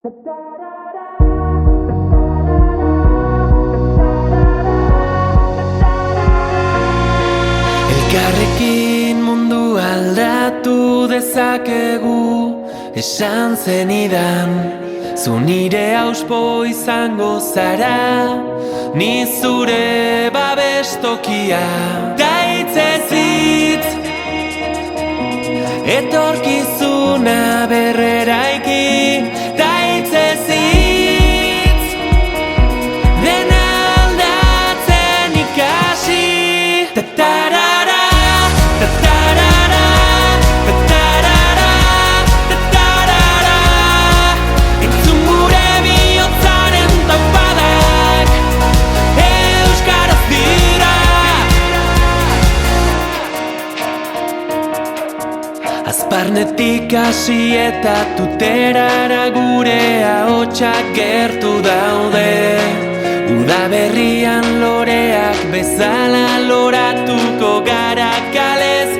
Elkarrekin mundu aldatu dezakegu, esan zenidan. Zu nire auspo izango zara, ni zure babestokia. Gaitzez hitz, etorkizuna berreraiki. Gaitzez hitz, dena aldatzen ikasi. Tatarara, tatarara, tatarara, tatarara. Entzun gure bihotzaren taupadak, euskaraz dira. Azparnetik hasi eta tuterara gure ahotsak gertu daude. Udaberrian loreak bezala loratuko gara kalez